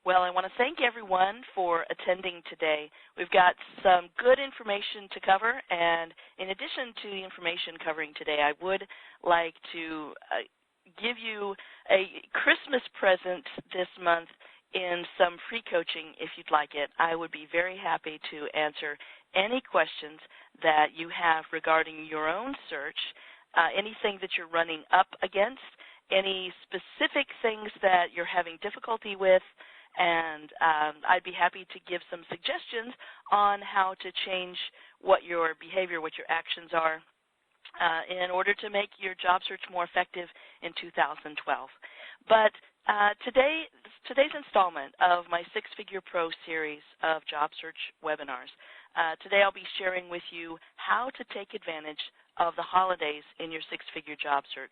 Well, I want to thank everyone for attending today. We've got some good information to cover, and in addition to the information covering today, I would like to give you a Christmas present this month in some free coaching if you'd like it. I would be very happy to answer any questions that you have regarding your own search, anything that you're running up against, any specific things that you're having difficulty with, and I'd be happy to give some suggestions on how to change what your behavior, what your actions are in order to make your job search more effective in 2012. But today's installment of my Six-Figure Pro series of job search webinars, today I'll be sharing with you how to take advantage of the holidays in your six-figure job search.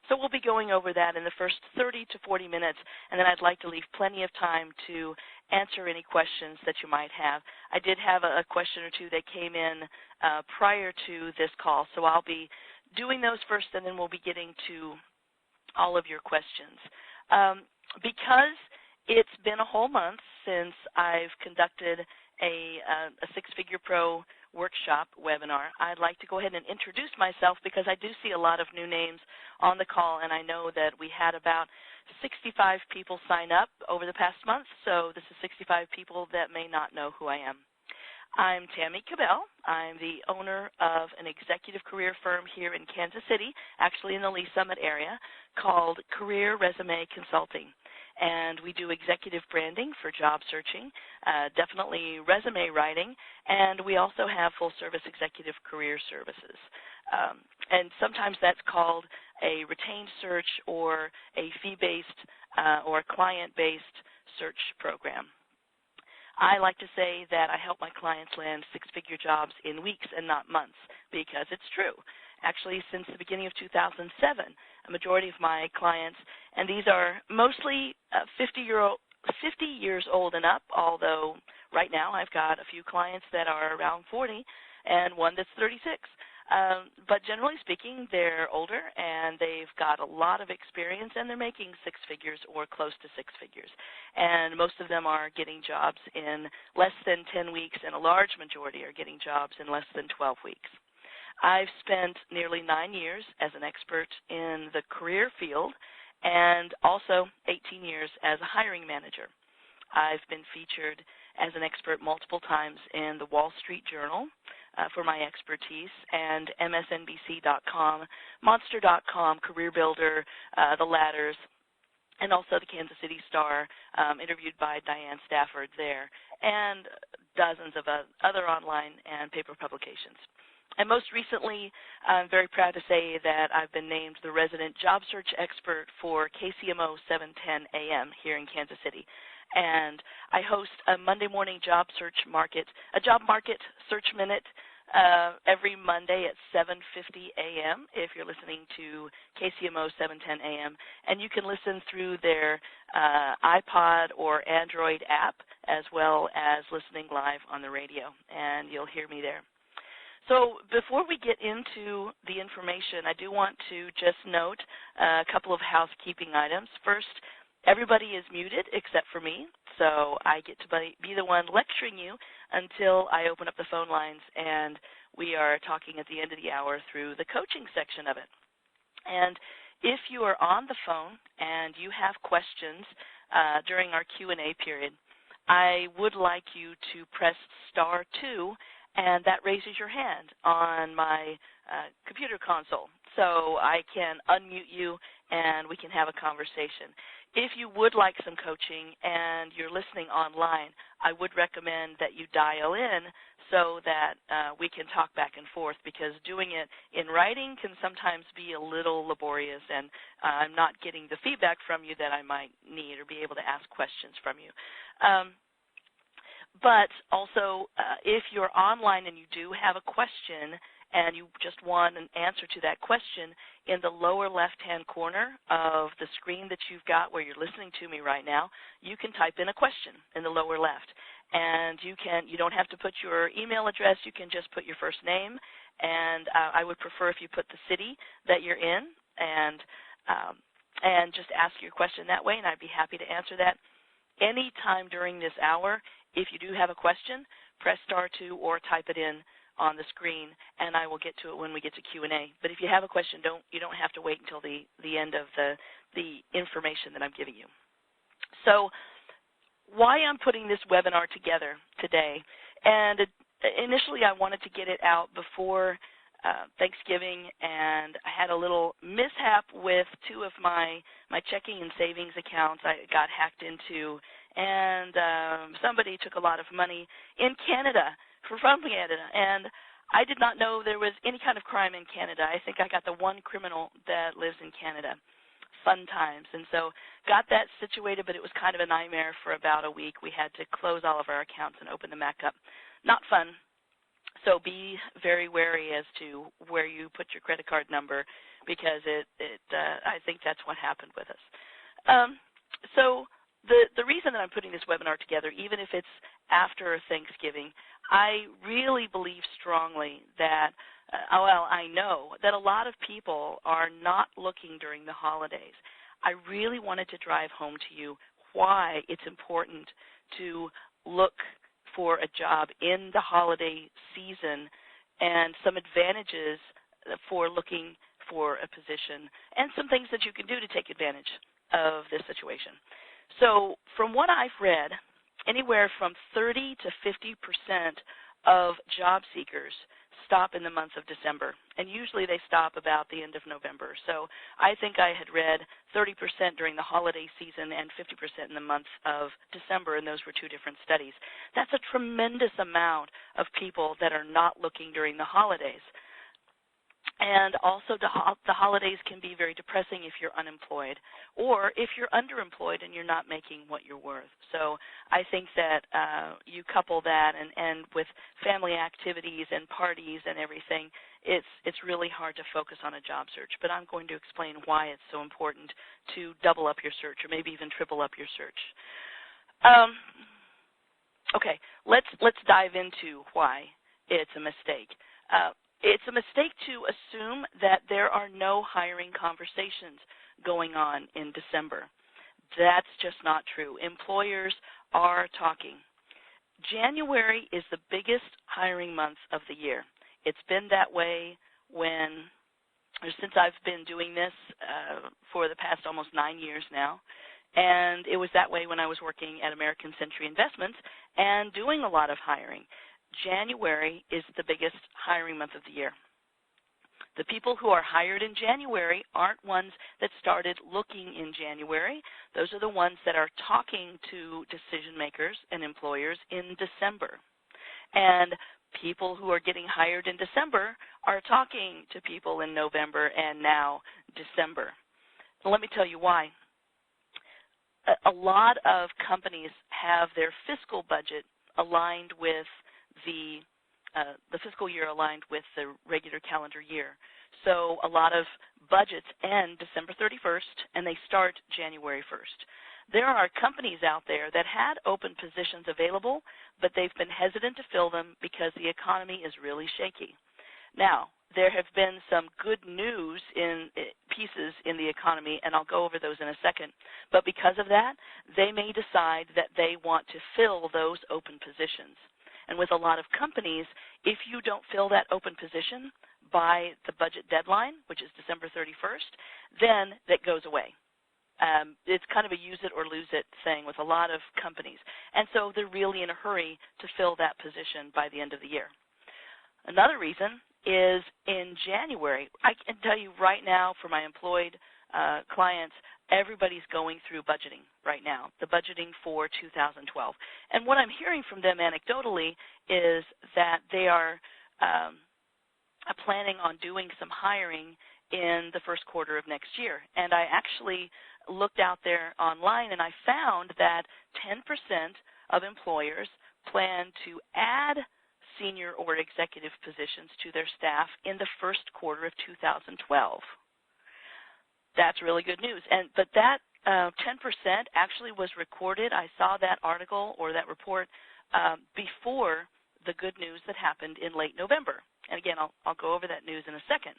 So we'll be going over that in the first 30 to 40 minutes, and then I'd like to leave plenty of time to answer any questions that you might have. I did have a question or two that came in prior to this call, so I'll be doing those first, and then we'll be getting to all of your questions. Because it's been a whole month since I've conducted a Six-Figure Pro workshop webinar, I'd like to go ahead and introduce myself because I do see a lot of new names on the call, and I know that we had about 65 people sign up over the past month, so this is 65 people that may not know who I am. I'm Tammy Kabell. I'm the owner of an executive career firm here in Kansas City, actually in the Lee Summit area, called Career Resume Consulting. And we do executive branding for job searching, definitely resume writing, and we also have full-service executive career services. And sometimes that's called a retained search or a fee-based or a client-based search program. I like to say that I help my clients land six-figure jobs in weeks and not months because it's true. Actually, since the beginning of 2007, a majority of my clients, and these are mostly 50 years old and up, although right now I've got a few clients that are around 40 and one that's 36. But generally speaking, they're older and they've got a lot of experience and they're making six figures or close to six figures. And most of them are getting jobs in less than 10 weeks, and a large majority are getting jobs in less than 12 weeks. I've spent nearly 9 years as an expert in the career field and also 18 years as a hiring manager. I've been featured as an expert multiple times in the Wall Street Journal for my expertise, and MSNBC.com, Monster.com, Career Builder, The Ladders, and also the Kansas City Star, interviewed by Diane Stafford there, and dozens of other online and paper publications. And most recently, I'm very proud to say that I've been named the resident job search expert for KCMO 710 AM here in Kansas City. And I host a Monday morning job market search minute every Monday at 7:50 a.m. if you're listening to KCMO 710 AM. And you can listen through their iPod or Android app as well as listening live on the radio, and you'll hear me there. So before we get into the information, I do want to just note a couple of housekeeping items. First, everybody is muted except for me, so I get to be the one lecturing you until I open up the phone lines, and we are talking at the end of the hour through the coaching section of it. And if you are on the phone and you have questions during our Q&A period, I would like you to press *2, and that raises your hand on my computer console, so I can unmute you and we can have a conversation. If you would like some coaching and you're listening online, I would recommend that you dial in so that we can talk back and forth, because doing it in writing can sometimes be a little laborious, and I'm not getting the feedback from you that I might need or be able to ask questions from you. But also, if you're online and you do have a question and you just want an answer to that question, in the lower left-hand corner of the screen that you've got where you're listening to me right now, you can type in a question in the lower left. And you don't have to put your email address. You can just put your first name, and I would prefer if you put the city that you're in and just ask your question that way, and I'd be happy to answer that. any time during this hour. If you do have a question, press *2 or type it in on the screen, and I will get to it when we get to Q&A. But if you have a question, you don't have to wait until the end of the information that I'm giving you. So why I'm putting this webinar together today, and initially I wanted to get it out before Thanksgiving, and I had a little mishap with two of my checking and savings accounts I got hacked into, and somebody took a lot of money in Canada, from Canada, and I did not know there was any kind of crime in Canada. I think I got the one criminal that lives in Canada. Fun times. And so got that situated, but it was kind of a nightmare for about a week. We had to close all of our accounts and open them back up. Not fun. So be very wary as to where you put your credit card number, because I think that's what happened with us. So the reason that I'm putting this webinar together, even if it's after Thanksgiving, I really believe strongly that, I know that a lot of people are not looking during the holidays. I really wanted to drive home to you why it's important to look for a job in the holiday season and some advantages for looking for a position and some things that you can do to take advantage of this situation. So from what I've read, anywhere from 30 to 50% of job seekers stop in the month of December, and usually they stop about the end of November. So I think I had read 30% during the holiday season and 50% in the month of December, and those were two different studies. That's a tremendous amount of people that are not looking during the holidays. And also the holidays can be very depressing if you're unemployed or if you're underemployed and you're not making what you're worth. So I think that you couple that and with family activities and parties and everything, it's really hard to focus on a job search. But I'm going to explain why it's so important to double up your search or maybe even triple up your search. Okay, let's dive into why it's a mistake. It's a mistake to assume that there are no hiring conversations going on in December. That's just not true. Employers are talking. January is the biggest hiring month of the year. It's been that way since I've been doing this for the past almost 9 years now. And it was that way when I was working at American Century Investments and doing a lot of hiring. January is the biggest hiring month of the year. The people who are hired in January aren't ones that started looking in January. Those are the ones that are talking to decision makers and employers in December. And people who are getting hired in December are talking to people in November and now December. So let me tell you why. A lot of companies have their fiscal budget aligned with the fiscal year aligned with the regular calendar year. So a lot of budgets end December 31st and they start January 1st. There are companies out there that had open positions available, but they've been hesitant to fill them because the economy is really shaky. Now, there have been some good news pieces in the economy, and I'll go over those in a second. But because of that, they may decide that they want to fill those open positions. And with a lot of companies, if you don't fill that open position by the budget deadline, which is December 31st, then that goes away. It's kind of a use it or lose it thing with a lot of companies. And so they're really in a hurry to fill that position by the end of the year. Another reason is in January. I can tell you right now for my employed clients, everybody's going through budgeting right now, the budgeting for 2012. And what I'm hearing from them anecdotally is that they are planning on doing some hiring in the first quarter of next year. And I actually looked out there online and I found that 10% of employers plan to add senior or executive positions to their staff in the first quarter of 2012. That's really good news. But that 10% actually was recorded. I saw that article or that report before the good news that happened in late November. And again, I'll go over that news in a second.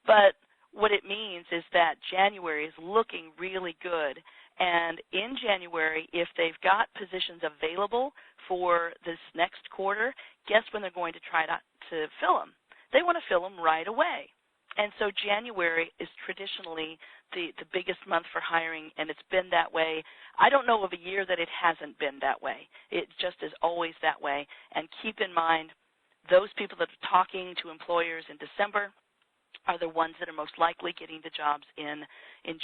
But what it means is that January is looking really good, And in January, if they've got positions available for this next quarter, guess when they're going to try to fill them? They want to fill them right away. And so January is traditionally the biggest month for hiring, and it's been that way. I don't know of a year that it hasn't been that way. It just is always that way. And keep in mind, those people that are talking to employers in December are the ones that are most likely getting the jobs in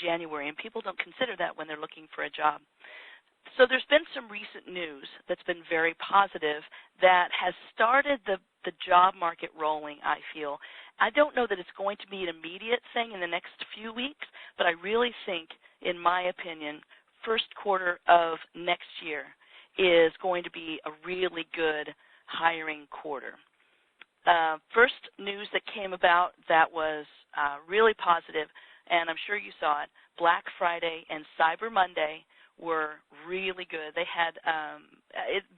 January, and people don't consider that when they're looking for a job. So there's been some recent news that's been very positive that has started the job market rolling, I feel. I don't know that it's going to be an immediate thing in the next few weeks, but I really think, in my opinion, first quarter of next year is going to be a really good hiring quarter. First news that came about that was really positive, and I'm sure you saw it, Black Friday and Cyber Monday were really good. They had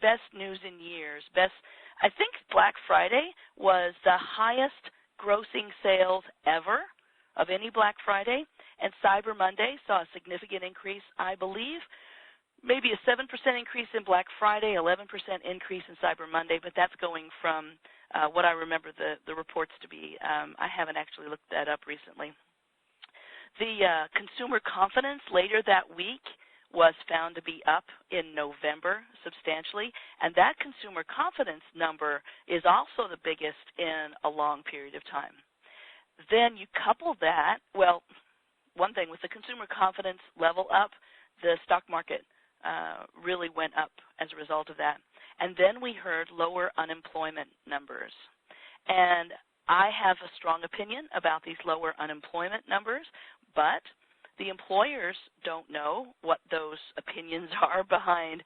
best news in years. I think Black Friday was the highest grossing sales ever of any Black Friday, and Cyber Monday saw a significant increase, I believe, maybe a 7% increase in Black Friday, 11% increase in Cyber Monday, but that's going from what I remember the reports to be. I haven't actually looked that up recently. The consumer confidence later that week was found to be up in November substantially, and that consumer confidence number is also the biggest in a long period of time. Then you couple that, well, one thing, with the consumer confidence level up, the stock market really went up as a result of that. And then we heard lower unemployment numbers. And I have a strong opinion about these lower unemployment numbers, but the employers don't know what those opinions are behind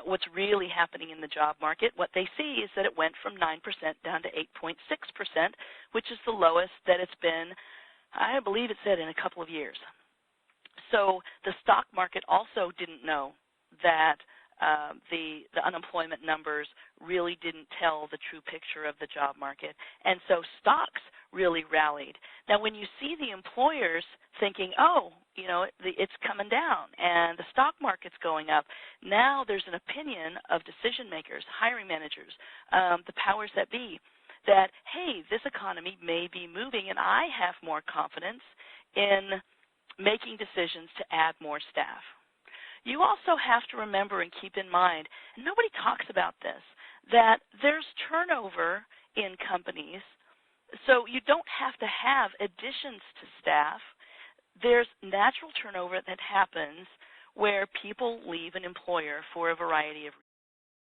what's really happening in the job market. What they see is that it went from 9% down to 8.6%, which is the lowest that it's been, I believe it said, in a couple of years. So the stock market also didn't know that the unemployment numbers really didn't tell the true picture of the job market. And so stocks really rallied. Now, when you see the employers thinking, oh, you know, it's coming down and the stock market's going up, now there's an opinion of decision makers, hiring managers, the powers that be, that, hey, this economy may be moving and I have more confidence in making decisions to add more staff. You also have to remember and keep in mind, and nobody talks about this, that there's turnover in companies, so you don't have to have additions to staff. There's natural turnover that happens where people leave an employer for a variety of